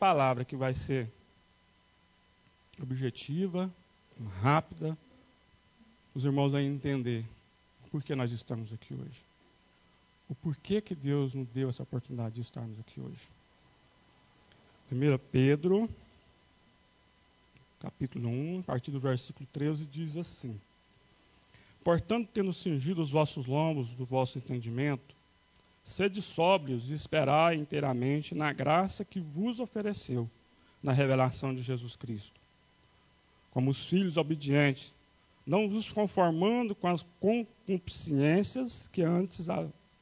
palavra que vai ser objetiva, rápida, os irmãos vão entender por que nós estamos aqui hoje. O porquê que Deus nos deu essa oportunidade de estarmos aqui hoje. 1 Pedro, capítulo 1, a partir do versículo 13, diz assim: portanto, tendo cingido os vossos lombos do vosso entendimento, sede sóbrios e esperai inteiramente na graça que vos ofereceu na revelação de Jesus Cristo. Como os filhos obedientes, não vos conformando com as concupiscências que antes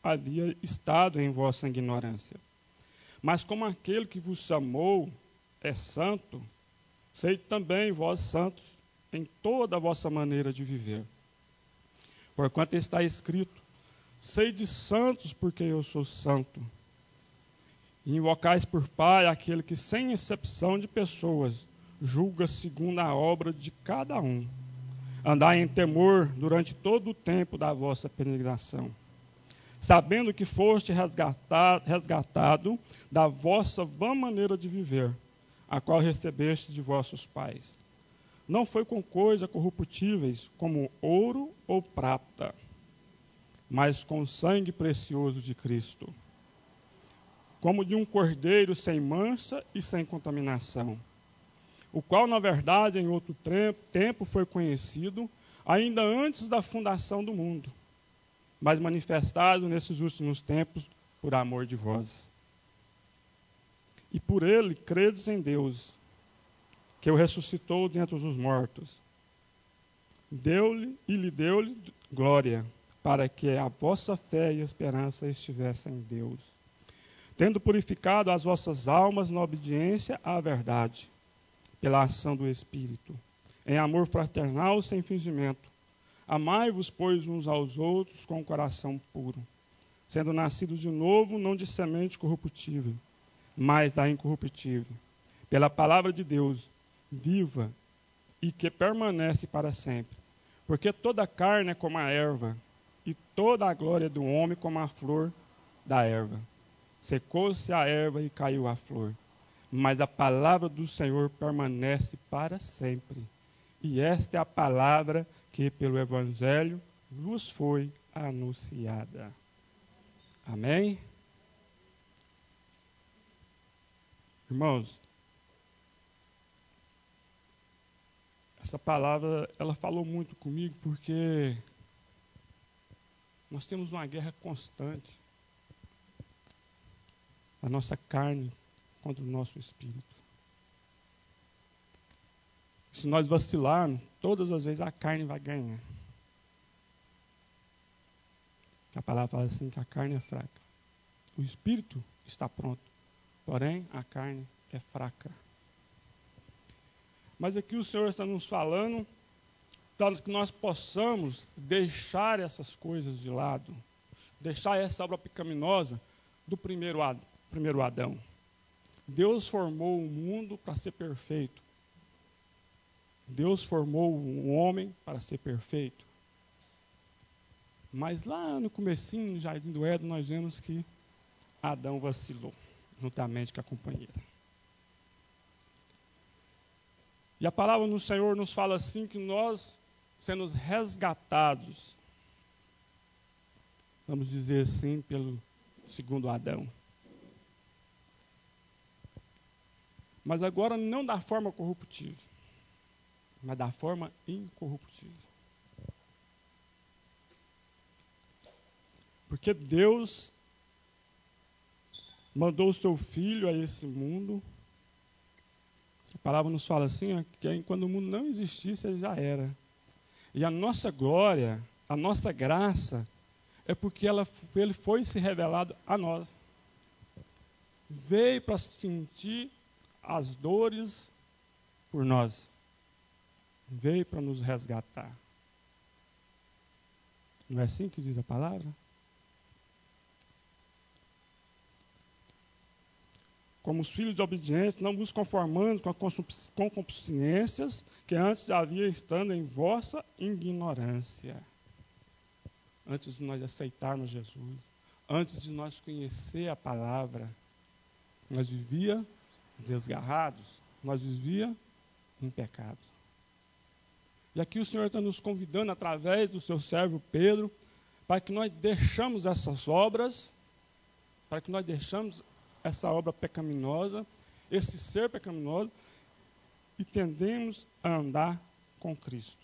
havia estado em vossa ignorância. Mas como aquele que vos chamou é santo, sede também vós santos em toda a vossa maneira de viver. Porquanto está escrito: sede santos, porque eu sou santo. E invocais por Pai aquele que, sem exceção de pessoas, julga segundo a obra de cada um. Andai em temor durante todo o tempo da vossa peregrinação, sabendo que foste resgatado da vossa vã maneira de viver, a qual recebeste de vossos pais. Não foi com coisas corruptíveis, como ouro ou prata, mas com o sangue precioso de Cristo, como de um cordeiro sem mancha e sem contaminação, o qual, na verdade, em outro tempo foi conhecido, ainda antes da fundação do mundo, mas manifestado nesses últimos tempos por amor de vós. E por ele credes em Deus, que o ressuscitou dentre os mortos. Lhe deu-lhe glória, para que a vossa fé e esperança estivessem em Deus, tendo purificado as vossas almas na obediência à verdade, pela ação do Espírito, em amor fraternal sem fingimento. Amai-vos, pois, uns aos outros com o coração puro, sendo nascidos de novo, não de semente corruptível, mas da incorruptível, pela palavra de Deus, viva e que permanece para sempre. Porque toda a carne é como a erva, e toda a glória do homem como a flor da erva. Secou-se a erva e caiu a flor, mas a palavra do Senhor permanece para sempre. E esta é a palavra que pelo Evangelho vos foi anunciada. Amém? Irmãos, essa palavra, ela falou muito comigo porque nós temos uma guerra constante. A nossa carne contra o nosso espírito. Se nós vacilarmos, todas as vezes a carne vai ganhar. A palavra fala assim que a carne é fraca. O espírito está pronto, porém a carne é fraca. Mas aqui o Senhor está nos falando para que nós possamos deixar essas coisas de lado, deixar essa obra pecaminosa do primeiro Adão. Deus formou o mundo para ser perfeito. Deus formou o homem para ser perfeito. Mas lá no comecinho, no Jardim do Éden, nós vemos que Adão vacilou, juntamente com a companheira. E a palavra do Senhor nos fala assim que nós, sendo resgatados, vamos dizer assim, pelo segundo Adão. Mas agora não da forma corruptível, mas da forma incorruptível. Porque Deus mandou o seu Filho a esse mundo. A palavra nos fala assim, que quando o mundo não existisse, ele já era. E a nossa glória, a nossa graça, é porque ele foi se revelado a nós. Veio para sentir as dores por nós. Veio para nos resgatar. Não é assim que diz a palavra? Como os filhos obedientes, não vos conformando com concupiscências que antes havia estando em vossa ignorância. Antes de nós aceitarmos Jesus, antes de nós conhecer a palavra, nós vivíamos desgarrados, nós vivíamos em pecado. E aqui o Senhor está nos convidando, através do seu servo Pedro, para que nós deixamos essas obras, para que nós deixamos essa obra pecaminosa, esse ser pecaminoso, e tendemos a andar com Cristo.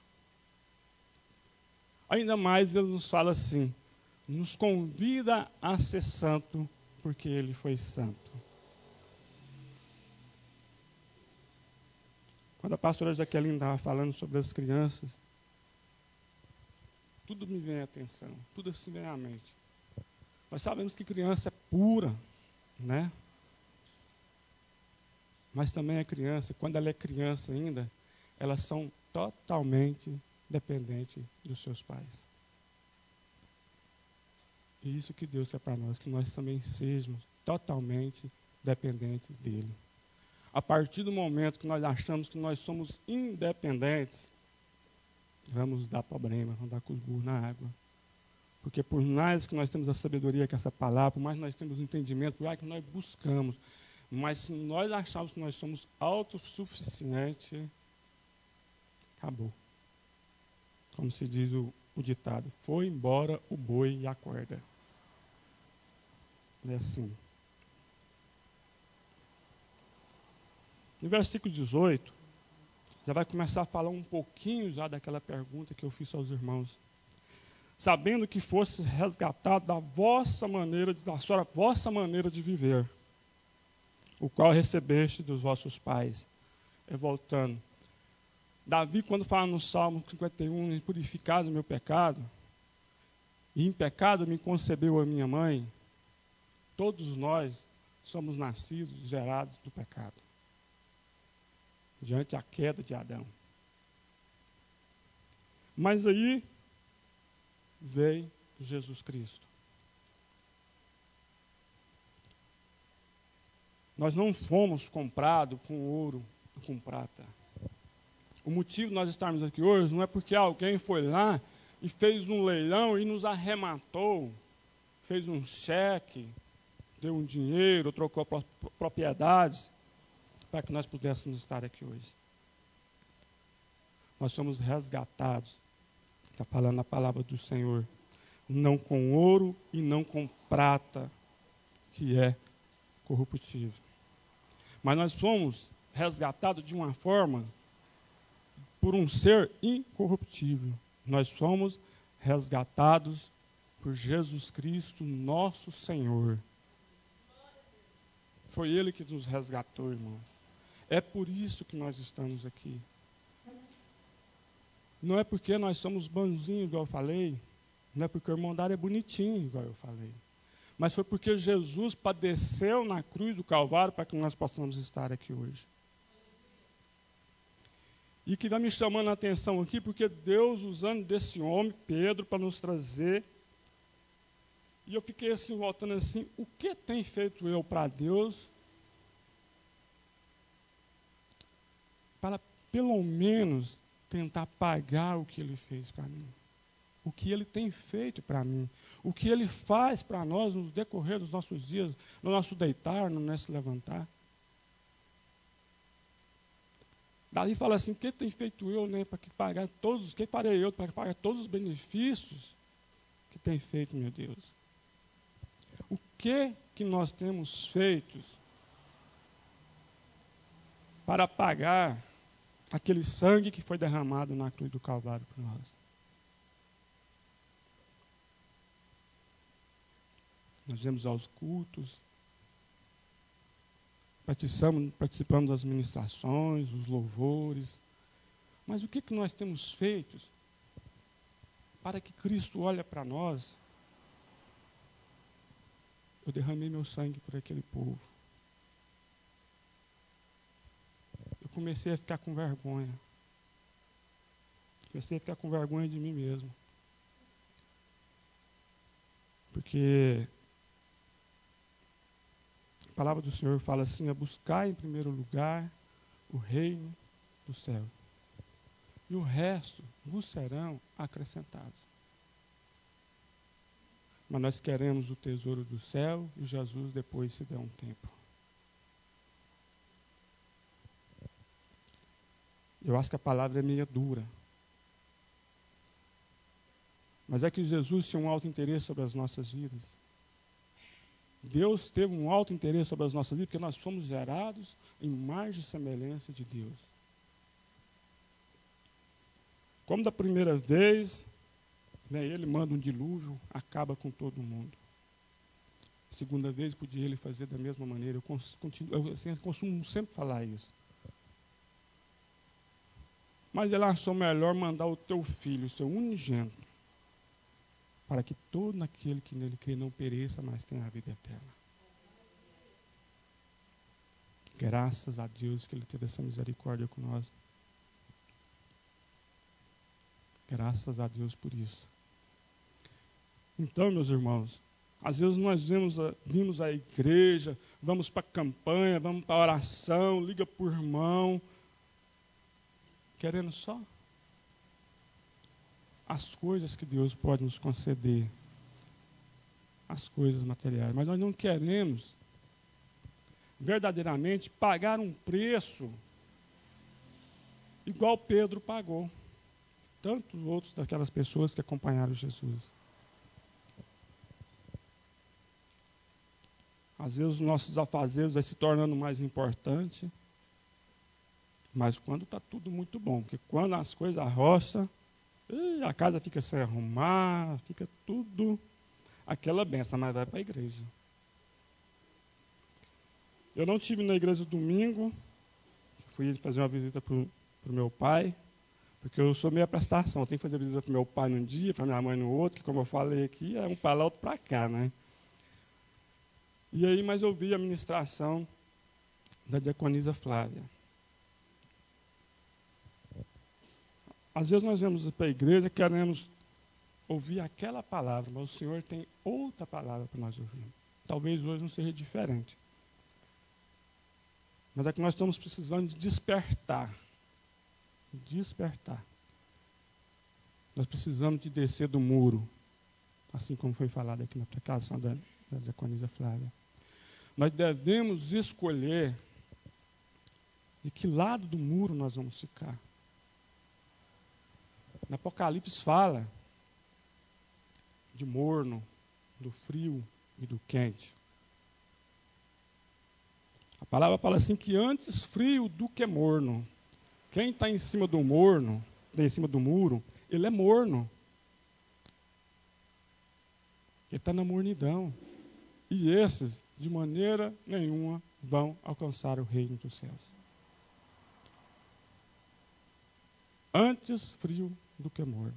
Ainda mais ele nos fala assim, nos convida a ser santo, porque ele foi santo. Quando a pastora Jaqueline estava falando sobre as crianças, tudo me vem à atenção, tudo assim vem à mente. Nós sabemos que criança é pura, né? Mas também é criança, quando ela é criança ainda, elas são totalmente dependentes dos seus pais. E isso que Deus quer para nós, que nós também sejamos totalmente dependentes dele. A partir do momento que nós achamos que nós somos independentes, vamos dar problema, vamos dar com os burros na água. Porque por mais que nós temos a sabedoria que essa palavra, por mais que nós temos o entendimento, por mais que nós buscamos, mas se nós acharmos que nós somos autossuficientes, acabou. Como se diz o ditado, foi embora o boi e a corda. É assim. No versículo 18, já vai começar a falar um pouquinho já daquela pergunta que eu fiz aos irmãos. Sabendo que fosse resgatado da vossa maneira de viver, o qual recebeste dos vossos pais. Voltando. Davi, quando fala no Salmo 51, purificado o meu pecado, e em pecado me concebeu a minha mãe, todos nós somos nascidos, gerados do pecado. Diante da queda de Adão. Mas aí veio Jesus Cristo. Nós não fomos comprados com ouro e com prata. O motivo de nós estarmos aqui hoje não é porque alguém foi lá e fez um leilão e nos arrematou, fez um cheque, deu um dinheiro, trocou propriedades, para que nós pudéssemos estar aqui hoje. Nós somos resgatados, está falando a palavra do Senhor, não com ouro e não com prata, que é corruptível. Mas nós somos resgatados de uma forma, por um ser incorruptível. Nós somos resgatados por Jesus Cristo, nosso Senhor. Foi Ele que nos resgatou, irmão. É por isso que nós estamos aqui. Não é porque nós somos bonzinhos, igual eu falei. Não é porque o irmão Dário é bonitinho, igual eu falei. Mas foi porque Jesus padeceu na cruz do Calvário para que nós possamos estar aqui hoje. E que vai me chamando a atenção aqui, porque Deus usando desse homem, Pedro, para nos trazer. E eu fiquei assim, voltando assim, o que tem feito eu para Deus? Para pelo menos tentar pagar o que Ele fez para mim. O que Ele tem feito para mim. O que Ele faz para nós no decorrer dos nossos dias, no nosso deitar, no nosso levantar. Davi fala assim, o que tem feito eu, né, para que pagar todos, quem farei eu para pagar todos os benefícios que tem feito, meu Deus? O que nós temos feito para pagar aquele sangue que foi derramado na cruz do Calvário por nós? Nós vamos aos cultos, participamos das ministrações, dos louvores, mas o que nós temos feito para que Cristo olhe para nós? Eu derramei meu sangue por aquele povo. Eu comecei a ficar com vergonha. Comecei a ficar com vergonha de mim mesmo. Porque a palavra do Senhor fala assim, buscar em primeiro lugar o reino do céu. E o resto vos serão acrescentados. Mas nós queremos o tesouro do céu e Jesus depois se der um tempo. Eu acho que a palavra é meio dura. Mas é que Jesus tinha um alto interesse sobre as nossas vidas. Deus teve um alto interesse sobre as nossas vidas, porque nós somos gerados em imagem e semelhança de Deus. Como da primeira vez, né, ele manda um dilúvio, acaba com todo mundo. Segunda vez, podia ele fazer da mesma maneira. Eu costumo sempre falar isso. Mas ele achou melhor mandar o teu filho, o seu unigênito, para que todo aquele que nele crê não pereça, mas tenha a vida eterna. Graças a Deus que ele teve essa misericórdia com nós. Graças a Deus por isso. Então, meus irmãos, às vezes nós vimos à igreja, vamos para a campanha, vamos para a oração, liga para o irmão, querendo só as coisas que Deus pode nos conceder, as coisas materiais. Mas nós não queremos verdadeiramente pagar um preço igual Pedro pagou. Tantos outros daquelas pessoas que acompanharam Jesus. Às vezes os nossos afazeres vai se tornando mais importante, mas quando está tudo muito bom, porque quando as coisas arrocham, a casa fica sem arrumar, fica tudo aquela benção, mas vai para a igreja. Eu não estive na igreja domingo, fui fazer uma visita para o meu pai, porque eu sou meia prestação, eu tenho que fazer visita para meu pai num dia, para minha mãe no outro, que como eu falei aqui, é um para lá, outro para cá, né? E aí, mas eu vi a ministração da diaconisa Flávia. Às vezes nós vamos para a igreja, queremos ouvir aquela palavra, mas o Senhor tem outra palavra para nós ouvirmos. Talvez hoje não seja diferente. Mas é que nós estamos precisando de despertar. Despertar. Nós precisamos de descer do muro, assim como foi falado aqui na pregação da diaconisa Flávia. Nós devemos escolher de que lado do muro nós vamos ficar. No Apocalipse fala de morno, do frio e do quente. A palavra fala assim que antes frio do que morno. Quem está em cima do morno, está em cima do muro, ele é morno. Ele está na mornidão. E esses, de maneira nenhuma, vão alcançar o reino dos céus. Antes frio do que morno.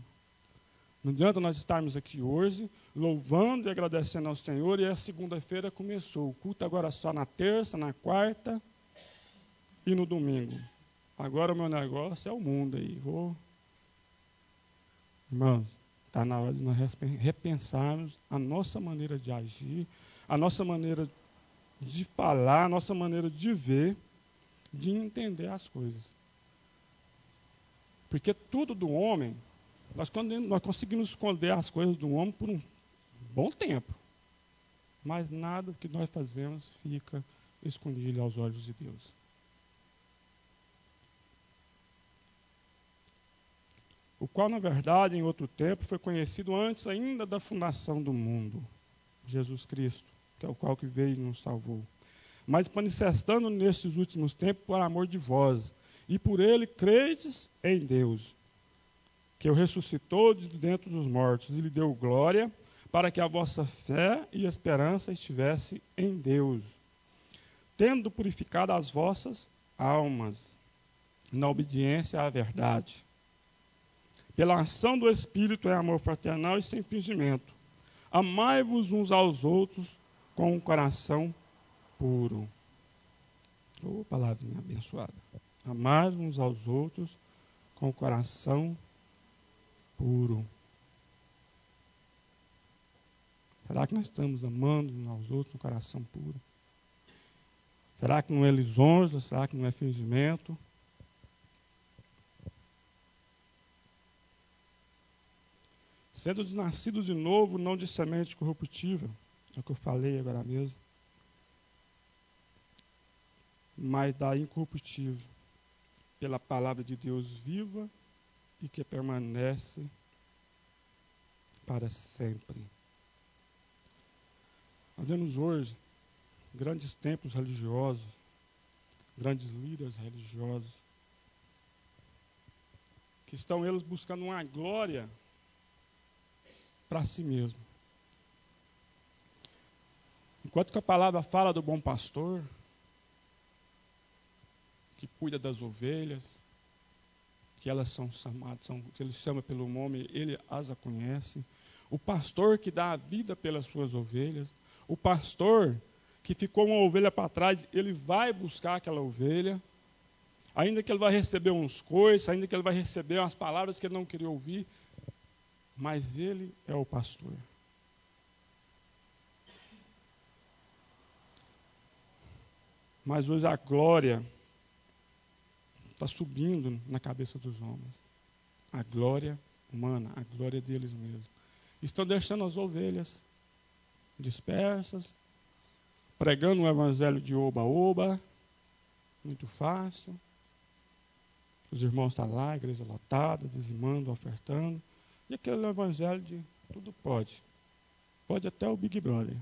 Não adianta nós estarmos aqui hoje, louvando e agradecendo ao Senhor, e a segunda-feira começou. O culto agora só na terça, na quarta e no domingo. Agora o meu negócio é o mundo aí. Irmãos, está na hora de nós repensarmos a nossa maneira de agir, a nossa maneira de falar, a nossa maneira de ver, de entender as coisas. Porque tudo do homem, nós conseguimos esconder as coisas do homem por um bom tempo. Mas nada que nós fazemos fica escondido aos olhos de Deus. O qual, na verdade, em outro tempo, foi conhecido antes ainda da fundação do mundo. Jesus Cristo, que é o qual que veio e nos salvou. Mas manifestando nestes últimos tempos por amor de vós, e por ele credes em Deus, que o ressuscitou de dentro dos mortos e lhe deu glória, para que a vossa fé e esperança estivesse em Deus, tendo purificado as vossas almas na obediência à verdade. Pela ação do Espírito é amor fraternal e sem fingimento. Amai-vos uns aos outros com um coração puro. Oh, palavrinha abençoada. Amai-vos uns aos outros com o coração puro. Será que nós estamos amando uns aos outros com o coração puro? Será que não é lisonja? Será que não é fingimento? Sendo nascido de novo, não de semente corruptível, é o que eu falei agora mesmo, mas da incorruptível, pela palavra de Deus viva e que permanece para sempre. Nós vemos hoje grandes templos religiosos, grandes líderes religiosos, que estão eles buscando uma glória para si mesmo. Enquanto que a palavra fala do bom pastor, que cuida das ovelhas, que elas são chamadas, que ele chama pelo nome, ele as conhece. O pastor que dá a vida pelas suas ovelhas, o pastor que ficou uma ovelha para trás, ele vai buscar aquela ovelha, ainda que ele vai receber uns coices, ainda que ele vai receber umas palavras que ele não queria ouvir, mas ele é o pastor. Mas hoje a glória está subindo na cabeça dos homens. A glória humana, a glória deles mesmos. Estão deixando as ovelhas dispersas, pregando o evangelho de oba-oba, muito fácil. Os irmãos estão lá, a igreja lotada, dizimando, ofertando. E aquele evangelho de tudo pode. Pode até o Big Brother.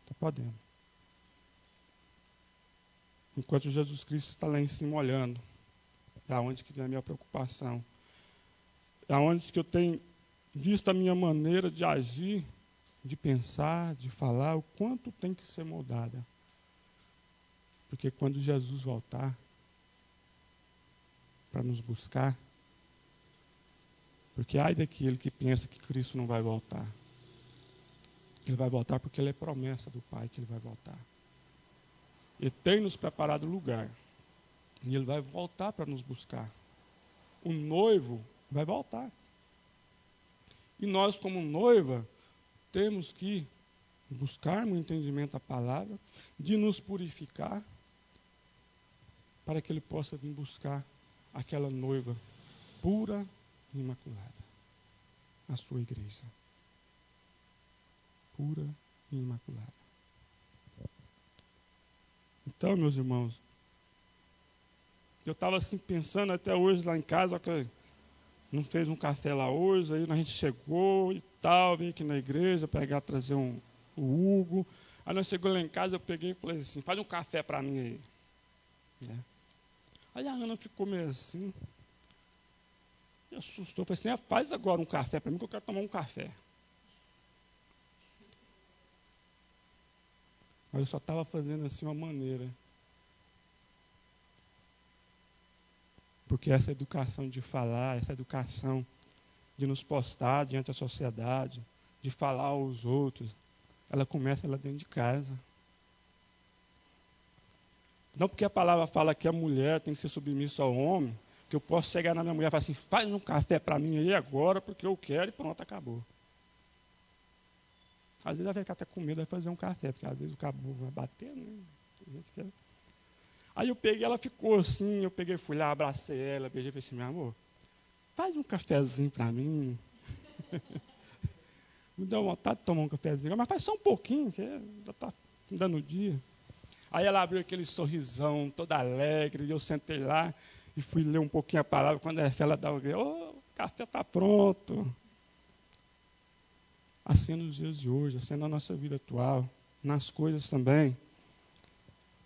Está podendo. Enquanto Jesus Cristo está lá em cima olhando. É onde que tem a minha preocupação. É onde que eu tenho visto a minha maneira de agir, de pensar, de falar, o quanto tem que ser moldada. Porque quando Jesus voltar para nos buscar, porque ai daquele que pensa que Cristo não vai voltar. Ele vai voltar porque ele é promessa do Pai que ele vai voltar. Ele tem nos preparado lugar. E ele vai voltar para nos buscar. O noivo vai voltar. E nós, como noiva, temos que buscar um entendimento da palavra, de nos purificar, para que ele possa vir buscar aquela noiva pura e imaculada. A sua igreja. Pura e imaculada. Então, meus irmãos, eu estava assim pensando até hoje lá em casa, que não fez um café lá hoje, aí a gente chegou e tal, vim aqui na igreja trazer o Hugo. Aí nós chegamos lá em casa, eu peguei e falei assim, faz um café para mim aí. Né? Aí a Ana ficou meio assim, me assustou, falei assim, faz agora um café para mim que eu quero tomar um café. Mas eu só estava fazendo assim uma maneira. Porque essa educação de falar, essa educação de nos postar diante da sociedade, de falar aos outros, ela começa lá dentro de casa. Não porque a palavra fala que a mulher tem que ser submissa ao homem, que eu posso chegar na minha mulher e falar assim, faz um café para mim aí agora, porque eu quero e pronto, acabou. Às vezes ela vai ficar até com medo de fazer um café, porque às vezes o cabo vai bater, né? Aí eu peguei, ela ficou assim, eu peguei, fui lá, abracei ela, beijei e falei assim, meu amor, faz um cafezinho para mim. Me deu vontade de tomar um cafezinho, mas faz só um pouquinho, que já está dando o dia. Aí ela abriu aquele sorrisão, toda alegre, e eu sentei lá e fui ler um pouquinho a palavra. Quando ela dá o café está pronto. Assim nos dias de hoje, assim na nossa vida atual, nas coisas também,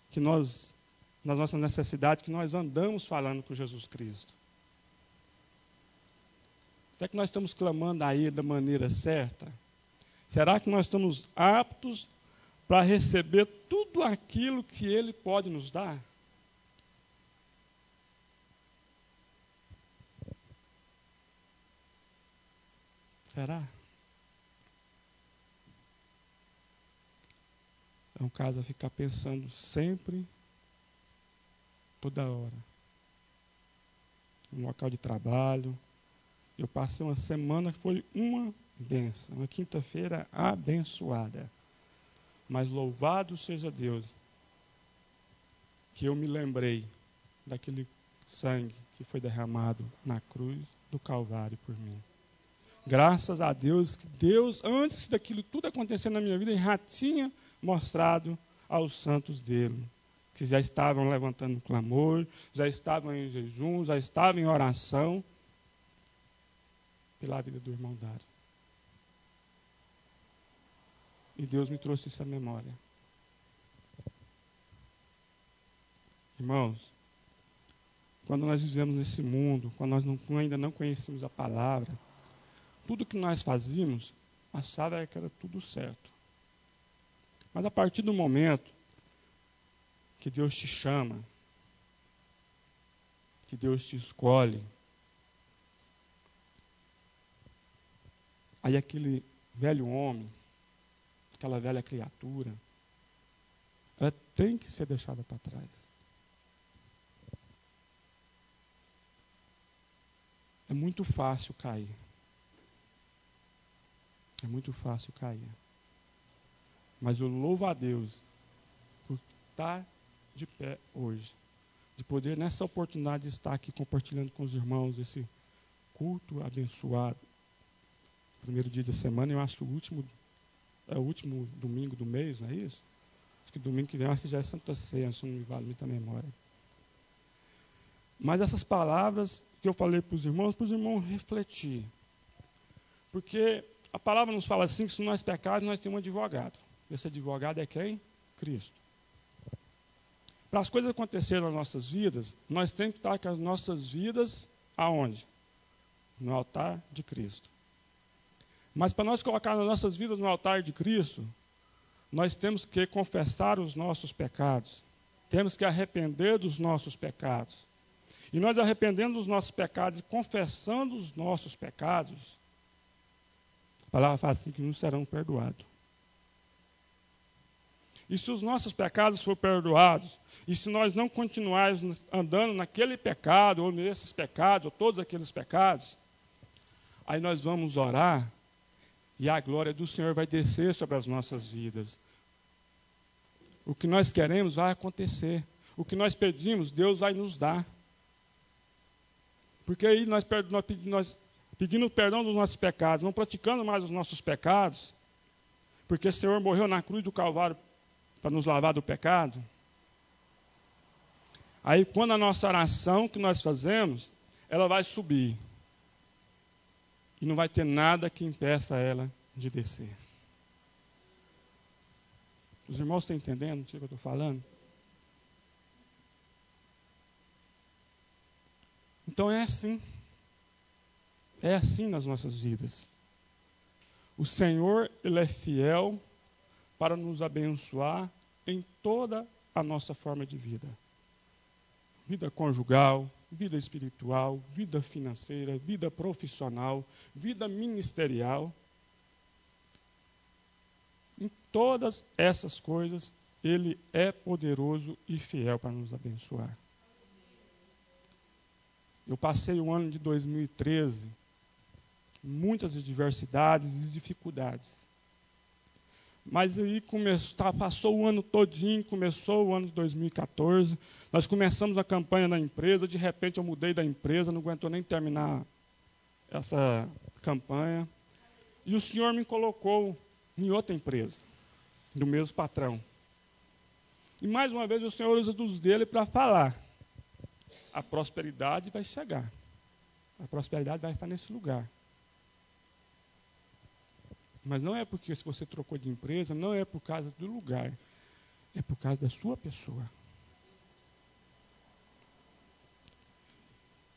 que nós, nas nossas necessidades, que nós andamos falando com Jesus Cristo. Será que nós estamos clamando a Ele da maneira certa? Será que nós estamos aptos para receber tudo aquilo que Ele pode nos dar? Será? É um caso a ficar pensando sempre, toda hora. No local de trabalho. Eu passei uma semana que foi uma bênção, uma quinta-feira abençoada. Mas louvado seja Deus, que eu me lembrei daquele sangue que foi derramado na cruz do Calvário por mim. Graças a Deus, que Deus, antes daquilo tudo acontecer na minha vida, já tinha mostrado aos santos dele que já estavam levantando clamor, já estavam em jejum, já estavam em oração pela vida do irmão Dário. E Deus me trouxe isso à memória. Irmãos, quando nós vivemos nesse mundo, quando nós ainda não conhecemos a palavra, tudo que nós fazíamos, achava que era tudo certo. Mas a partir do momento que Deus te chama, que Deus te escolhe, aí aquele velho homem, aquela velha criatura, ela tem que ser deixada para trás. É muito fácil cair. É muito fácil cair. Mas eu louvo a Deus por estar de pé hoje. De poder, nessa oportunidade, estar aqui compartilhando com os irmãos esse culto abençoado. Primeiro dia da semana, eu acho que é o último domingo do mês, não é isso? Acho que domingo que vem, acho que já é Santa Ceia, se não me vale muita memória. Mas essas palavras que eu falei para os irmãos refletir. Porque a palavra nos fala assim, que se nós pecarmos, nós temos um advogado. Esse advogado é quem? Cristo. Para as coisas acontecerem nas nossas vidas, nós temos que estar com as nossas vidas aonde? No altar de Cristo. Mas para nós colocar as nossas vidas no altar de Cristo, nós temos que confessar os nossos pecados. Temos que arrepender dos nossos pecados. E nós arrependendo dos nossos pecados e confessando os nossos pecados, a palavra fala assim que nos serão perdoados. E se os nossos pecados forem perdoados, e se nós não continuarmos andando naquele pecado, ou nesses pecados, ou todos aqueles pecados, aí nós vamos orar, e a glória do Senhor vai descer sobre as nossas vidas. O que nós queremos vai acontecer. O que nós pedimos, Deus vai nos dar. Porque aí nós pedindo perdão dos nossos pecados, não praticando mais os nossos pecados, porque o Senhor morreu na cruz do Calvário para nos lavar do pecado. Aí quando a nossa oração que nós fazemos, ela vai subir. E não vai ter nada que impeça ela de descer. Os irmãos estão entendendo o que eu estou falando? Então é assim. É assim nas nossas vidas. O Senhor, Ele é fiel para nos abençoar em toda a nossa forma de vida. Vida conjugal, vida espiritual, vida financeira, vida profissional, vida ministerial. Em todas essas coisas, Ele é poderoso e fiel para nos abençoar. Eu passei o ano de 2013, muitas adversidades e dificuldades. Mas aí passou o ano todinho, começou o ano de 2014, nós começamos a campanha na empresa, de repente eu mudei da empresa, não aguentou nem terminar essa campanha. E o Senhor me colocou em outra empresa, do mesmo patrão. E mais uma vez o Senhor usa dos dele para falar. A prosperidade vai chegar. A prosperidade vai estar nesse lugar. Mas não é porque se você trocou de empresa, não é por causa do lugar. É por causa da sua pessoa.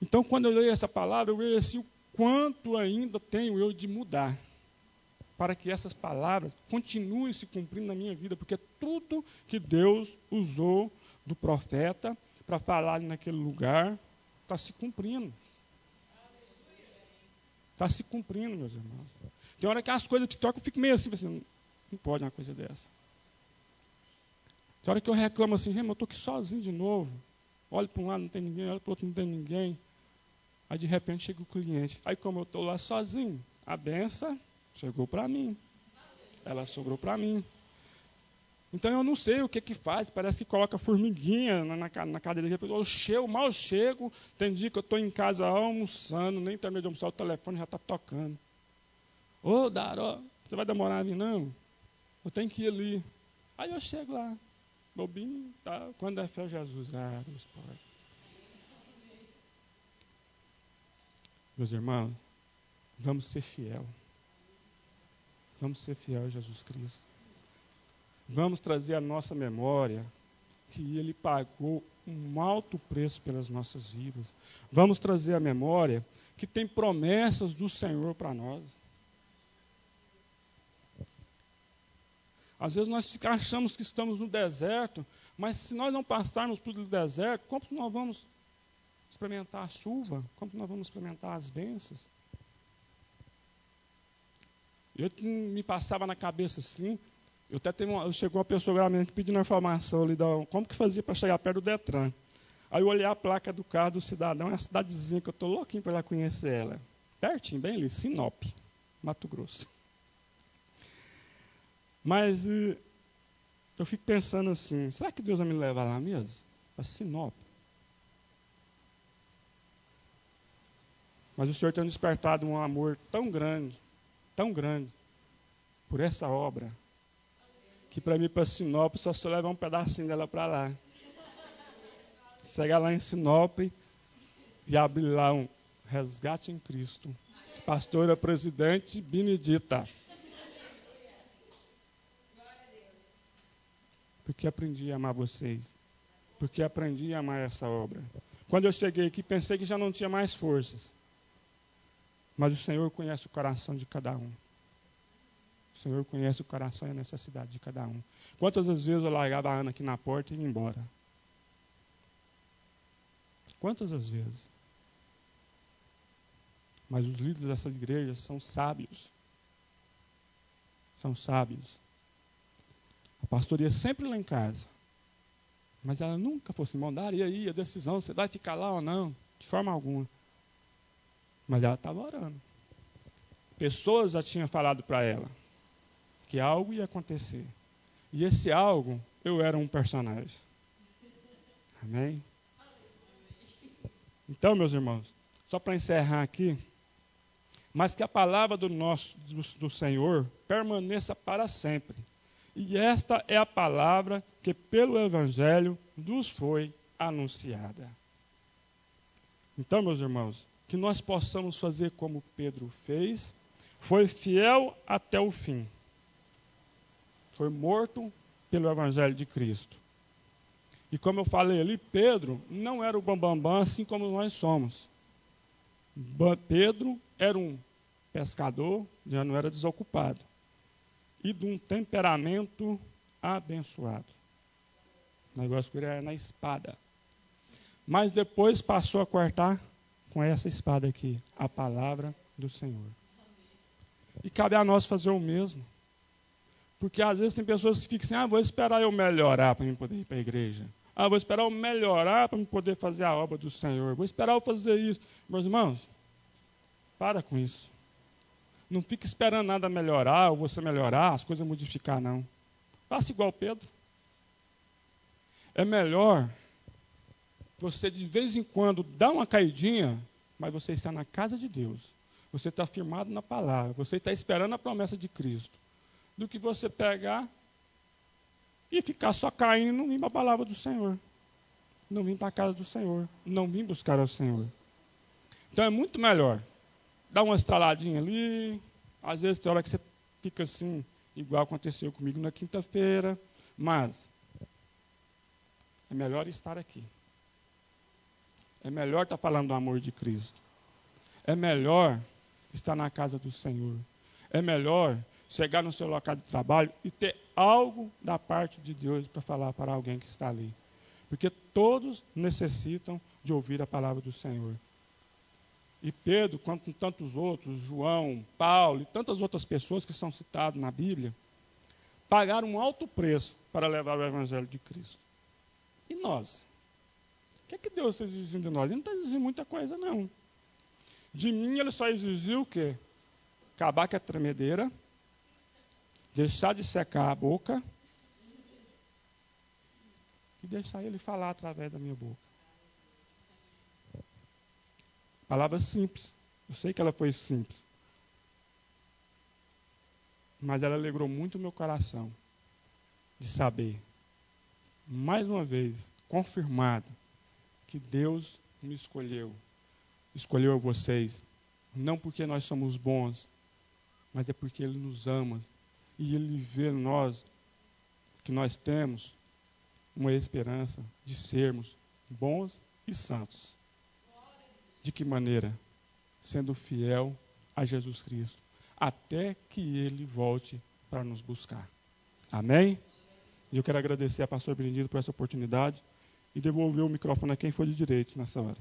Então, quando eu leio essa palavra, eu vejo assim o quanto ainda tenho eu de mudar. Para que essas palavras continuem se cumprindo na minha vida. Porque tudo que Deus usou do profeta para falar naquele lugar está se cumprindo. Está se cumprindo, meus irmãos. Tem hora que as coisas te tocam, eu fico meio assim, não pode uma coisa dessa. Tem hora que eu reclamo assim, eu estou aqui sozinho de novo. Olho para um lado, não tem ninguém, olho para o outro, não tem ninguém. Aí de repente chega o cliente. Aí como eu estou lá sozinho, a benção chegou para mim. Ela sobrou para mim. Então eu não sei o que faz, parece que coloca formiguinha na cadeira. Eu mal chego, tem dia que eu estou em casa almoçando, nem terminei de almoçar, o telefone já está tocando. Ô, Daró, você vai demorar a vir? Não, eu tenho que ir ali. Aí eu chego lá. bobinho, tá? Quando é fé, Jesus abre as portas. Meus irmãos, vamos ser fiel. Vamos ser fiel a Jesus Cristo. Vamos trazer à nossa memória que Ele pagou um alto preço pelas nossas vidas. Vamos trazer à memória que tem promessas do Senhor para nós. Às vezes nós achamos que estamos no deserto, mas se nós não passarmos pelo deserto, como nós vamos experimentar a chuva? Como nós vamos experimentar as bênçãos? Eu me passava na cabeça assim, chegou uma pessoa me pedindo informação ali, como que fazia para chegar perto do Detran. Aí eu olhei a placa do carro do cidadão, é uma cidadezinha que eu estou louquinho para ir lá conhecer ela. Pertinho, bem ali, Sinop, Mato Grosso. Mas eu fico pensando assim, será que Deus vai me levar lá mesmo? Para Sinop. Mas o Senhor tem despertado um amor tão grande, por essa obra, que para mim, para Sinop, só se eu levar um pedacinho dela para lá. Chegar lá em Sinop e abrir lá um Resgate em Cristo. Pastora Presidente Benedita. Porque aprendi a amar vocês. Porque aprendi a amar essa obra. Quando eu cheguei aqui, pensei que já não tinha mais forças. Mas o Senhor conhece o coração de cada um. O Senhor conhece o coração e a necessidade de cada um. Quantas vezes eu largava a Ana aqui na porta e ia embora? Quantas as vezes? Mas os líderes dessas igrejas são sábios. São sábios. A pastora ia sempre lá em casa. Mas ela nunca falou assim, mandaram, e aí, a decisão, você vai ficar lá ou não? De forma alguma. Mas ela estava orando. Pessoas já tinham falado para ela que algo ia acontecer. E esse algo, eu era um personagem. Amém? Então, meus irmãos, só para encerrar aqui, mas que a palavra do Senhor permaneça para sempre. E esta é a palavra que pelo Evangelho nos foi anunciada. Então, meus irmãos, que nós possamos fazer como Pedro fez, foi fiel até o fim. Foi morto pelo Evangelho de Cristo. E como eu falei ali, Pedro não era o bambambam assim como nós somos. Pedro era um pescador, já não era desocupado. E de um temperamento abençoado. O negócio que ele era na espada. Mas depois passou a cortar com essa espada aqui, a palavra do Senhor. E cabe a nós fazer o mesmo. Porque às vezes tem pessoas que ficam assim, vou esperar eu melhorar para eu poder ir para a igreja. Vou esperar eu melhorar para eu poder fazer a obra do Senhor. Vou esperar eu fazer isso. Meus irmãos, para com isso. Não fique esperando nada melhorar, ou você melhorar, as coisas modificar, não. Faça igual Pedro. É melhor você de vez em quando dar uma caidinha, mas você está na casa de Deus. Você está firmado na palavra. Você está esperando a promessa de Cristo. Do que você pegar e ficar só caindo e não vir para a palavra do Senhor. Não vir para a casa do Senhor. Não vir buscar ao Senhor. Então é muito melhor dar uma estraladinha ali. Às vezes tem hora que você fica assim, igual aconteceu comigo na quinta-feira. Mas é melhor estar aqui. É melhor estar falando do amor de Cristo. É melhor estar na casa do Senhor. É melhor chegar no seu local de trabalho e ter algo da parte de Deus para falar para alguém que está ali. Porque todos necessitam de ouvir a palavra do Senhor. E Pedro, quanto tantos outros, João, Paulo e tantas outras pessoas que são citadas na Bíblia, pagaram um alto preço para levar o Evangelho de Cristo. E nós? O que é que Deus está exigindo de nós? Ele não está exigindo muita coisa, não. De mim, ele só exigiu o quê? Acabar com a tremedeira, deixar de secar a boca e deixar ele falar através da minha boca. Palavra simples. Eu sei que ela foi simples. Mas ela alegrou muito o meu coração de saber mais uma vez, confirmado que Deus me escolheu a vocês, não porque nós somos bons, mas é porque Ele nos ama e Ele vê em nós que nós temos uma esperança de sermos bons e santos. De que maneira? Sendo fiel a Jesus Cristo, até que Ele volte para nos buscar. Amém? E eu quero agradecer a pastor Benedito por essa oportunidade e devolver o microfone a quem for de direito nessa hora.